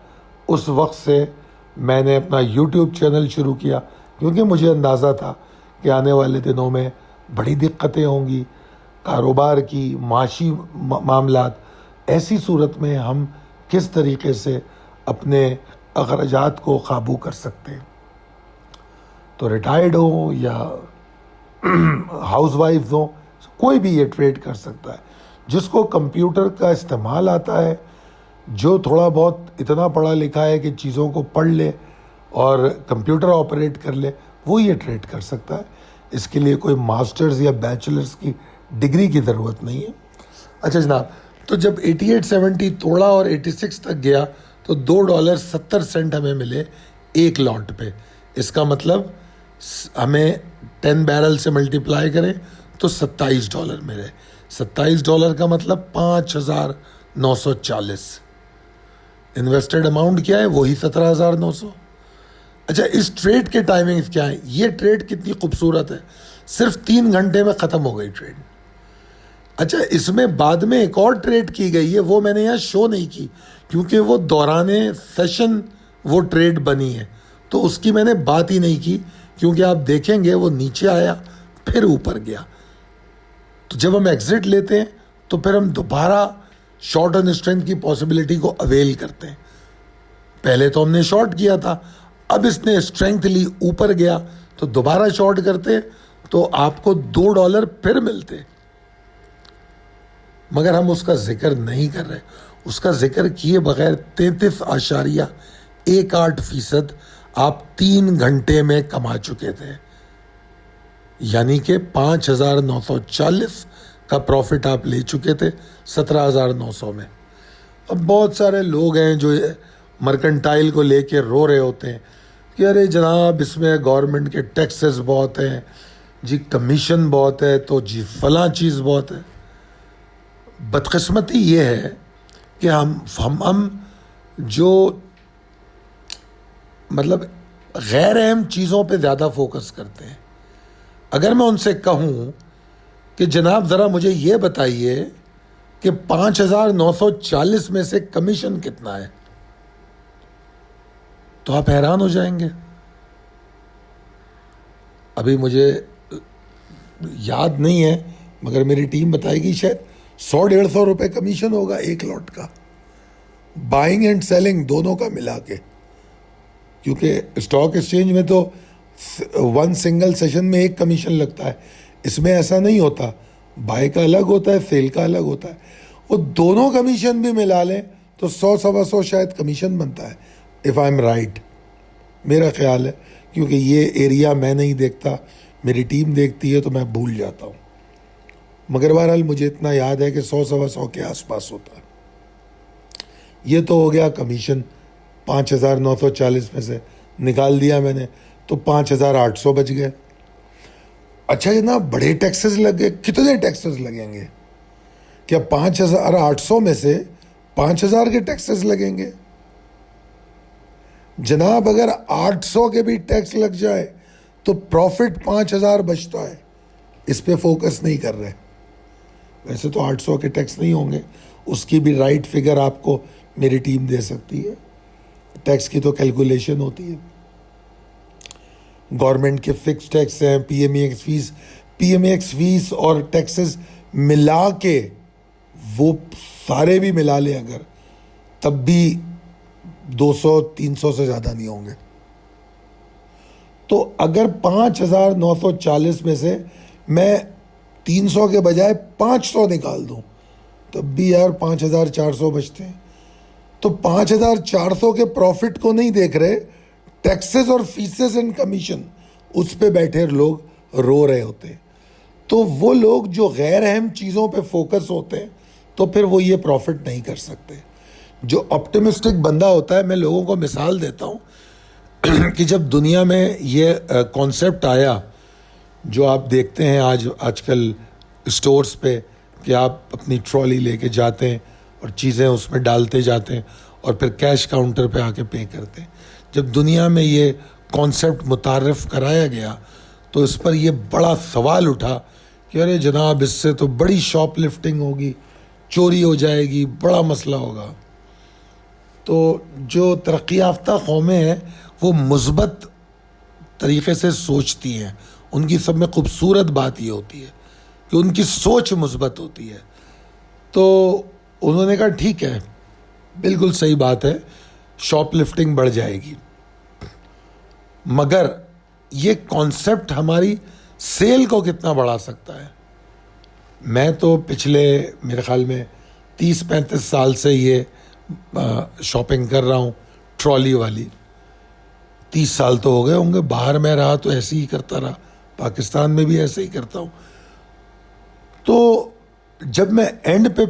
उस वक्त से मैंने अपना यूट्यूब चैनल शुरू किया, क्योंकि मुझे अंदाज़ा था कि आने वाले दिनों में बड़ी दिक्कतें होंगी, कारोबार की, माशी मामलात। ऐसी सूरत में हम किस तरीके से अपने अखराजात को काबू कर सकते हैं। तो रिटायर्ड हो या हाउस वाइफ हो, कोई भी ये ट्रेड कर सकता है। जिसको कंप्यूटर का इस्तेमाल आता है, जो थोड़ा बहुत इतना पढ़ा लिखा है कि चीज़ों को पढ़ ले और कंप्यूटर ऑपरेट कर ले, वो ये ट्रेड कर सकता है। इसके लिए कोई मास्टर्स या बैचलर्स की डिग्री की ज़रूरत नहीं है। अच्छा जनाब, तो जब 88-70 तोड़ा और 86 तक गया तो $2.70 हमें मिले एक लॉट पे। इसका मतलब हमें 10 बैरल से मल्टीप्लाई करें तो $27 मिले। $27 का मतलब 5,940। इन्वेस्टेड अमाउंट क्या है, वही 17,900। अच्छा, इस ट्रेड के टाइमिंग्स क्या है? ये ट्रेड कितनी खूबसूरत है, सिर्फ 3 घंटे में ख़त्म हो गई ट्रेड। अच्छा, इसमें बाद में एक और ट्रेड की गई है, वो मैंने यहाँ शो नहीं की क्योंकि वो दौराने सेशन वो ट्रेड बनी है, तो उसकी मैंने बात ही नहीं की, क्योंकि आप देखेंगे वो नीचे आया फिर ऊपर गया। तो जब हम एग्जिट लेते हैं तो फिर हम दोबारा शॉर्ट ऑन स्ट्रेंथ की पॉसिबिलिटी को अवेल करते हैं। पहले तो हमने शॉर्ट किया था, अब इसने स्ट्रेंथ ली, ऊपर गया, तो दोबारा शॉर्ट करते तो आपको $2 फिर मिलते। मगर हम उसका जिक्र नहीं कर रहे। उसका जिक्र किए बगैर 33.18% आप 3 घंटे में कमा चुके थे, यानी कि 5,940 का प्रॉफिट आप ले चुके थे 17,900 में। अब बहुत सारे लोग हैं जो मर्केंटाइल को लेके रो रहे होते हैं कि अरे जनाब इसमें गवर्नमेंट के टैक्सेस बहुत हैं जी, कमीशन बहुत है, तो जी फलां चीज़ बहुत है। बदकिस्मती ये है कि हम जो मतलब गैर अहम चीज़ों पे ज़्यादा फोकस करते हैं। अगर मैं उनसे कहूँ कि जनाब ज़रा मुझे ये बताइए कि 5,940 में से कमीशन कितना है, तो आप हैरान हो जाएंगे। अभी मुझे याद नहीं है, मगर मेरी टीम बताएगी शायद 100-150 रुपये कमीशन होगा एक लॉट का, बाइंग एंड सेलिंग दोनों का मिला के। क्योंकि स्टॉक एक्सचेंज में तो वन सिंगल सेशन में एक कमीशन लगता है, इसमें ऐसा नहीं होता, बाय का अलग होता है, सेल का अलग होता है। वो दोनों कमीशन भी मिला लें तो 100-125 शायद कमीशन बनता है, इफ़ आई एम राइट, मेरा ख्याल है। क्योंकि ये एरिया मैं नहीं देखता, मेरी टीम देखती है, तो मैं भूल जाता हूँ। मगर बहरहाल मुझे इतना याद है कि 100-125 के आसपास होता है। ये तो हो गया कमीशन, 5,940 में से निकाल दिया मैंने, तो 5,800 बच गए। अच्छा जनाब, बड़े टैक्सेस लग गए। कितने टैक्सेस लगेंगे? क्या 5,800 में से 5,000 के टैक्सेस लगेंगे? जनाब अगर 800 के भी टैक्स लग जाए तो प्रॉफिट 5,000 बचता है। इस पे फोकस नहीं कर रहे। वैसे तो 800 के टैक्स नहीं होंगे, उसकी भी राइट फिगर आपको मेरी टीम दे सकती है। टैक्स की तो कैलकुलेशन होती है, गवर्नमेंट के फिक्स टैक्स हैं, पीएमएक्स फीस और टैक्सेस मिला के, वो सारे भी मिला लें अगर, तब भी 200-300 से ज़्यादा नहीं होंगे। तो अगर 5,940 में से मैं 300 के बजाय 500 निकाल दूं, तब भी यार 5,400 बचते हैं। तो 5,400 के प्रॉफिट को नहीं देख रहे, टैक्सेस और फीसेस एंड कमीशन, उस पे बैठे लोग रो रहे होते हैं। तो वो लोग जो गैर अहम चीज़ों पे फोकस होते हैं, तो फिर वो ये प्रॉफिट नहीं कर सकते। जो ऑप्टिमिस्टिक बंदा होता है, मैं लोगों को मिसाल देता हूँ कि जब दुनिया में ये कॉन्सेप्ट आया, जो आप देखते हैं आजकल स्टोर्स पे, कि आप अपनी ट्रॉली लेके जाते हैं और चीज़ें उसमें डालते जाते हैं और फिर कैश काउंटर पे आके पे करते हैं। जब दुनिया में ये कॉन्सेप्ट मुतारफ़ कराया गया, तो इस पर ये बड़ा सवाल उठा कि अरे जनाब इससे तो बड़ी शॉपलिफ्टिंग होगी, चोरी हो जाएगी, बड़ा मसला होगा। तो जो तरक्की याफ्ता कौमें हैं वो मुस्बत तरीक़े से सोचती हैं। उनकी सब में खूबसूरत बात ये होती है कि उनकी सोच मुस्बत होती है। तो उन्होंने कहा ठीक है, बिल्कुल सही बात है, शॉपलिफ्टिंग बढ़ जाएगी, मगर ये कॉन्सेप्ट हमारी सेल को कितना बढ़ा सकता है। मैं तो पिछले मेरे ख्याल में 30-35 साल से ये शॉपिंग कर रहा हूँ, ट्रॉली वाली। 30 साल तो हो गए होंगे। बाहर मैं रहा तो ऐसे ही करता रहा, पाकिस्तान में भी ऐसे ही करता हूँ। तो जब मैं एंड पे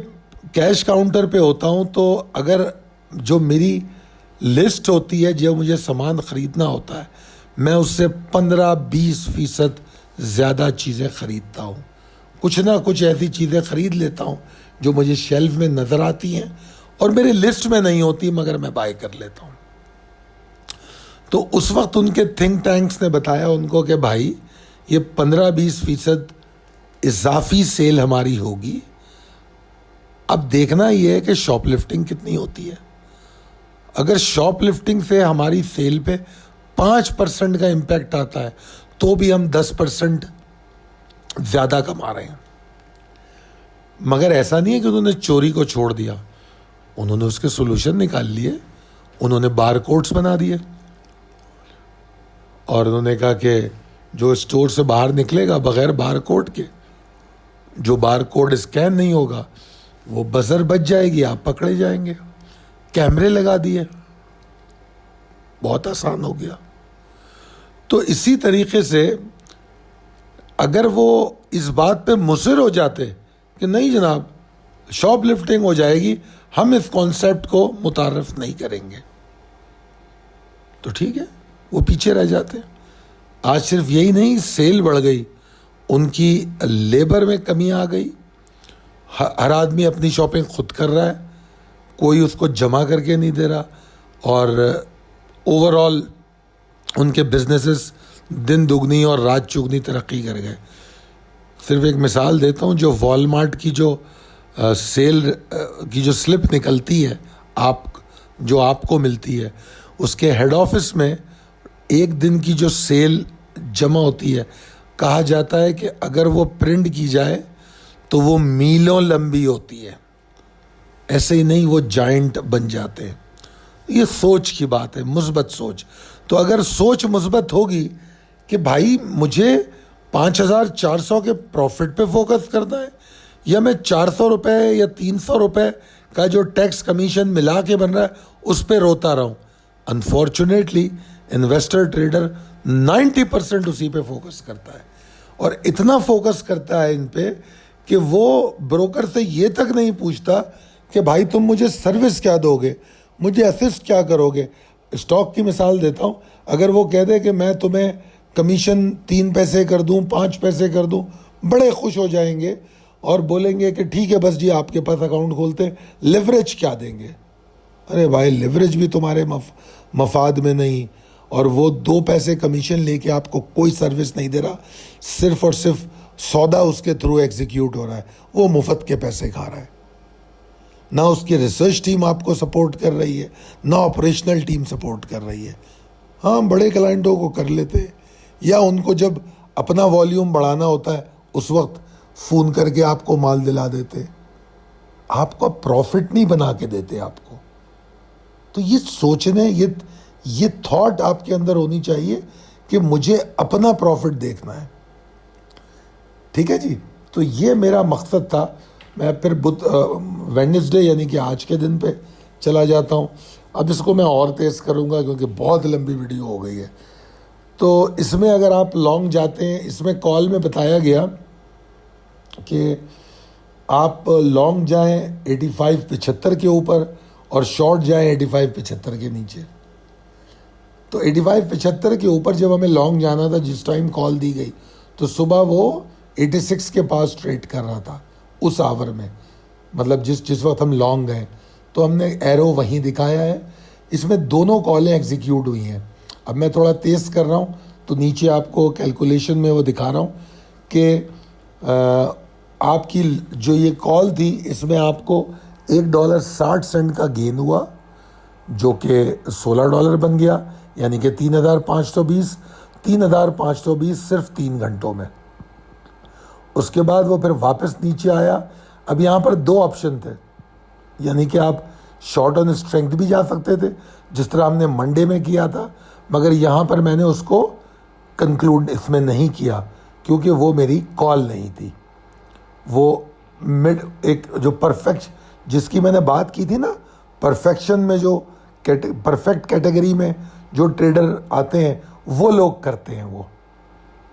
कैश काउंटर पे होता हूँ, तो अगर जो मेरी लिस्ट होती है, जो मुझे सामान ख़रीदना होता है, मैं उससे 15-20% ज़्यादा चीज़ें ख़रीदता हूँ। कुछ ना कुछ ऐसी चीज़ें ख़रीद लेता हूँ जो मुझे शेल्फ में नज़र आती हैं और मेरी लिस्ट में नहीं होती मगर मैं बाय कर लेता हूँ। तो उस वक्त उनके थिंक टैंक्स ने बताया उनको कि भाई ये 15-20% इजाफी सेल हमारी होगी। अब देखना ये है कि शॉपलिफ्टिंग कितनी होती है। अगर शॉपलिफ्टिंग से हमारी सेल पे 5% का इम्पैक्ट आता है तो भी हम 10% ज़्यादा कमा रहे हैं। मगर ऐसा नहीं है कि उन्होंने चोरी को छोड़ दिया, उन्होंने उसके सोल्यूशन निकाल लिए। उन्होंने बार कोड्स बना दिए और उन्होंने कहा कि जो स्टोर से बाहर निकलेगा बगैर बार कोड के, जो बार कोड स्कैन नहीं होगा वो बजर बच जाएगी, आप पकड़े जाएंगे। कैमरे लगा दिए, बहुत आसान हो गया। तो इसी तरीके से अगर वो इस बात पे मुसिर हो जाते कि नहीं जनाब शॉप लिफ्टिंग हो जाएगी, हम इस कॉन्सेप्ट को मुतारफ नहीं करेंगे, तो ठीक है, वो पीछे रह जाते। आज सिर्फ यही नहीं, सेल बढ़ गई, उनकी लेबर में कमी आ गई, हर आदमी अपनी शॉपिंग खुद कर रहा है, कोई उसको जमा करके नहीं दे रहा, और ओवरऑल उनके बिजनेसेस दिन दुगनी और रात चुगनी तरक्की कर गए। सिर्फ एक मिसाल देता हूँ, जो वॉलमार्ट की जो सेल की जो स्लिप निकलती है जो आपको मिलती है, उसके हेड ऑफिस में एक दिन की जो सेल जमा होती है, कहा जाता है कि अगर वो प्रिंट की जाए तो वो मीलों लंबी होती है। ऐसे ही नहीं, वो जाइंट बन जाते हैं। ये सोच की बात है, मुस्बत सोच। तो अगर सोच मुस्बत होगी कि भाई मुझे 5,400 के प्रॉफिट पे फोकस करना है, या मैं 400 रुपये या 300 रुपये का जो टैक्स कमीशन मिला के बन रहा है उस पर रोता रहूं। अनफॉर्चुनेटली इन्वेस्टर ट्रेडर 90% उसी पे फोकस करता है, और इतना फोकस करता है इन पे कि वो ब्रोकर से ये तक नहीं पूछता कि भाई तुम मुझे सर्विस क्या दोगे, मुझे असिस्ट क्या करोगे। स्टॉक की मिसाल देता हूँ, अगर वो कह दे कि मैं तुम्हें कमीशन 3 पैसे कर दूँ, 5 पैसे कर दूँ, बड़े खुश हो जाएंगे और बोलेंगे कि ठीक है बस जी आपके पास अकाउंट खोलते हैं, लिवरेज क्या देंगे। अरे भाई लिवरेज भी तुम्हारे मफाद में नहीं, और वो 2 पैसे कमीशन लेके आपको कोई सर्विस नहीं दे रहा, सिर्फ और सिर्फ सौदा उसके थ्रू एग्जीक्यूट हो रहा है, वो मुफ्त के पैसे खा रहा है। ना उसकी रिसर्च टीम आपको सपोर्ट कर रही है, ना ऑपरेशनल टीम सपोर्ट कर रही है। हाँ, बड़े क्लाइंटों को कर लेते हैं, या उनको जब अपना वॉल्यूम बढ़ाना होता है उस वक्त फ़ोन करके आपको माल दिला देते, आपका प्रॉफिट नहीं बना के देते आपको। तो ये सोचने, ये थॉट आपके अंदर होनी चाहिए कि मुझे अपना प्रॉफिट देखना है। ठीक है जी, तो ये मेरा मकसद था। मैं फिर वेडनेसडे यानी कि आज के दिन पे चला जाता हूँ। अब इसको मैं और तेज़ करूँगा क्योंकि बहुत लंबी वीडियो हो गई है। तो इसमें अगर आप लॉन्ग जाते हैं, इसमें कॉल में बताया गया कि आप लॉन्ग जाएं 85-75 के ऊपर और शॉर्ट जाएं 85-75 के नीचे। तो 85-75 के ऊपर जब हमें लॉन्ग जाना था, जिस टाइम कॉल दी गई, तो सुबह वो 86 के पास ट्रेड कर रहा था उस आवर में, मतलब जिस वक्त हम लॉन्ग गए। तो हमने एरो वहीं दिखाया है। इसमें दोनों कॉलें एग्जीक्यूट हुई हैं। अब मैं थोड़ा तेज़ कर रहा हूँ तो नीचे आपको कैलकुलेशन में वो दिखा रहा हूँ कि आपकी जो ये कॉल थी इसमें आपको $1.60 का गेन हुआ, जो कि $16 बन गया, यानी कि 3,520 सिर्फ 3 घंटों में। उसके बाद वो फिर वापस नीचे आया। अब यहाँ पर 2 ऑप्शन थे, यानी कि आप शॉर्ट ऑन स्ट्रेंथ भी जा सकते थे जिस तरह हमने मंडे में किया था, मगर यहाँ पर मैंने उसको कंक्लूड इसमें नहीं किया क्योंकि वो मेरी कॉल नहीं थी। वो मिड एक जो परफेक्ट जिसकी मैंने बात की थी ना, परफेक्शन में जो परफेक्ट कैटेगरी में जो ट्रेडर आते हैं वो लोग करते हैं।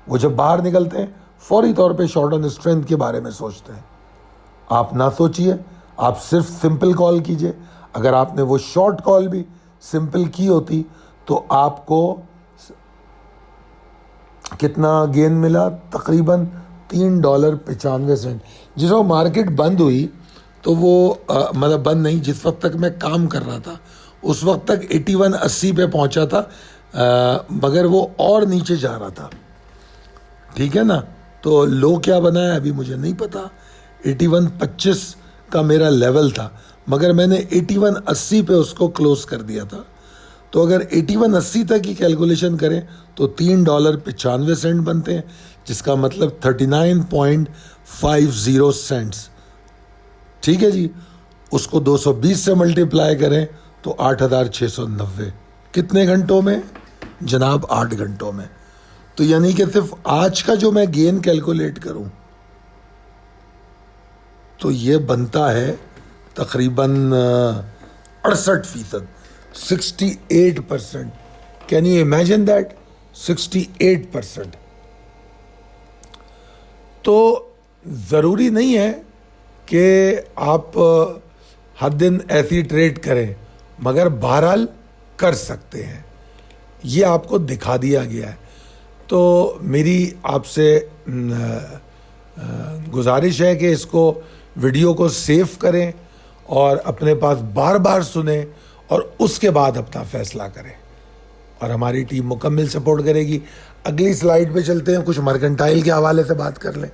वो जब बाहर निकलते हैं फौरी तौर पे शॉर्ट ऑन स्ट्रेंथ के बारे में सोचते हैं। आप ना सोचिए, आप सिर्फ सिंपल कॉल कीजिए। अगर आपने वो शॉर्ट कॉल भी सिंपल की होती तो आपको कितना गेन मिला, तकरीबन $3.95। जिस वक्त मार्केट बंद हुई तो वो मतलब बंद नहीं, जिस वक्त तक मैं काम कर रहा था उस वक्त तक 8180 पे पहुंचा था, मगर वो और नीचे जा रहा था, ठीक है ना। तो लो क्या बना है अभी मुझे नहीं पता। 8125 का मेरा लेवल था, मगर मैंने 8180 पे उसको क्लोज कर दिया था। तो अगर 8180 तक की कैलकुलेशन करें तो $3.95 बनते हैं, जिसका मतलब 39.50 सेंट्स, ठीक है जी। उसको 220 से मल्टीप्लाई करें तो 8690। कितने घंटों में जनाब? 8 घंटों में। तो यानी कि सिर्फ आज का जो मैं गेन कैलकुलेट करूं तो ये बनता है तकरीबन 68%, 68%। Can you imagine that? 68%। तो ज़रूरी नहीं है कि आप हर दिन ऐसी ट्रेड करें, मगर बहरहाल कर सकते हैं। ये आपको दिखा दिया गया है। तो मेरी आपसे गुजारिश है कि इसको वीडियो को सेव करें और अपने पास बार बार सुने और उसके बाद अपना फैसला करें, और हमारी टीम मुकम्मल सपोर्ट करेगी। अगली स्लाइड पे चलते हैं, कुछ मर्केंटाइल के हवाले से बात कर लें।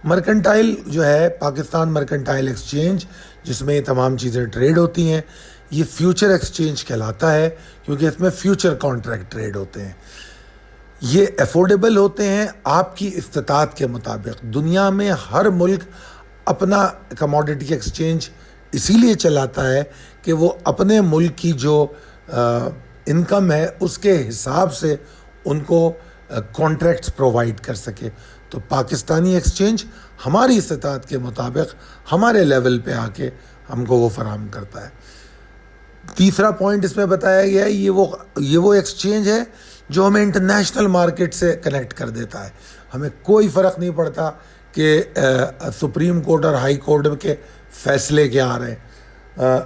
मर्केंटाइल जो है पाकिस्तान मर्केंटाइल एक्सचेंज, जिसमें ये तमाम चीज़ें ट्रेड होती हैं, ये फ्यूचर एक्सचेंज कहलाता है क्योंकि इसमें फ्यूचर कॉन्ट्रैक्ट ट्रेड होते हैं। ये अफोर्डेबल होते हैं आपकी इस्तात के मुताबिक। दुनिया में हर मुल्क अपना कमोडिटी एक्सचेंज इसीलिए चलाता है कि वो अपने मुल्क की जो इनकम है उसके हिसाब से उनको कॉन्ट्रैक्ट्स प्रोवाइड कर सके। तो पाकिस्तानी एक्सचेंज हमारी इस्तात के मुताबिक हमारे लेवल पे आके हमको वो फराहम करता है। तीसरा पॉइंट इसमें बताया गया है, ये वो एक्सचेंज है जो हमें इंटरनेशनल मार्केट से कनेक्ट कर देता है। हमें कोई फ़र्क नहीं पड़ता कि सुप्रीम कोर्ट और हाई कोर्ट के फ़ैसले क्या आ रहे हैं,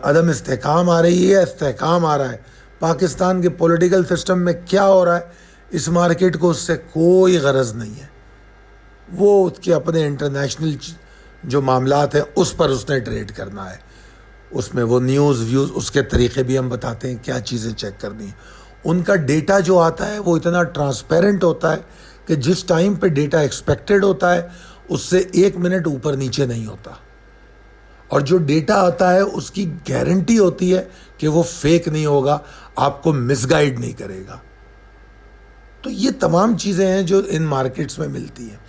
अदम इस्तेहकाम आ रही है, इस्तेहकाम आ रहा है, पाकिस्तान के पॉलिटिकल सिस्टम में क्या हो रहा है, इस मार्केट को उससे कोई गरज नहीं है। वो उसके अपने इंटरनेशनल जो मामलात हैं उस पर उसने ट्रेड करना है। उसमें वो न्यूज़ व्यूज़ उसके तरीक़े भी हम बताते हैं, क्या चीज़ें चेक करनी है। उनका डेटा जो आता है वो इतना ट्रांसपेरेंट होता है कि जिस टाइम पे डेटा एक्सपेक्टेड होता है उससे 1 मिनट ऊपर नीचे नहीं होता, और जो डेटा आता है उसकी गारंटी होती है कि वो फेक नहीं होगा, आपको मिसगाइड नहीं करेगा। तो ये तमाम चीज़ें हैं जो इन मार्केट्स में मिलती हैं।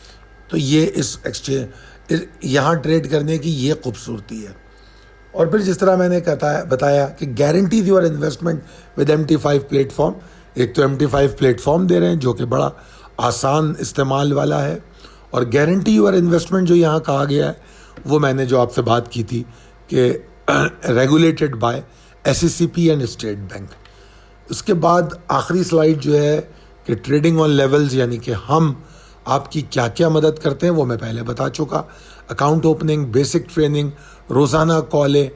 तो ये इस एक्सचेंज यहाँ ट्रेड करने की ये खूबसूरती है। और फिर जिस तरह मैंने बताया कि guarantees your investment with MT5 platform. एक तो MT5 प्लेटफॉर्म दे रहे हैं जो कि बड़ा आसान इस्तेमाल वाला है, और गारंटी योर इन्वेस्टमेंट जो यहाँ कहा गया है वो मैंने जो आपसे बात की थी कि regulated by SECP and state bank. उसके बाद आखिरी स्लाइड जो है कि ट्रेडिंग ऑन लेवल्स, यानी कि हम आपकी क्या क्या मदद करते हैं वो मैं पहले बता चुका। अकाउंट ओपनिंग, बेसिक ट्रेनिंग, रोज़ाना कॉलें,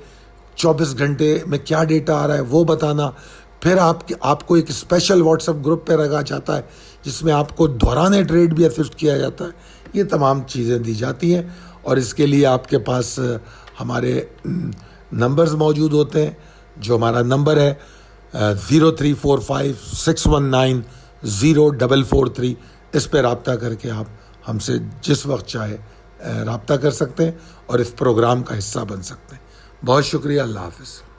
24 घंटे में क्या डेटा आ रहा है वो बताना। फिर आपको एक स्पेशल व्हाट्सएप ग्रुप पे रखा जाता है जिसमें आपको दौरान ट्रेड भी असिस्ट किया जाता है। ये तमाम चीज़ें दी जाती हैं, और इसके लिए आपके पास हमारे नंबर्स मौजूद होते हैं। जो हमारा नंबर है 0345619043, इस पर रब्ता करके आप हमसे जिस वक्त चाहे रब्ता कर सकते हैं और इस प्रोग्राम का हिस्सा बन सकते हैं। बहुत शुक्रिया। अल्लाह हाफ़िज़।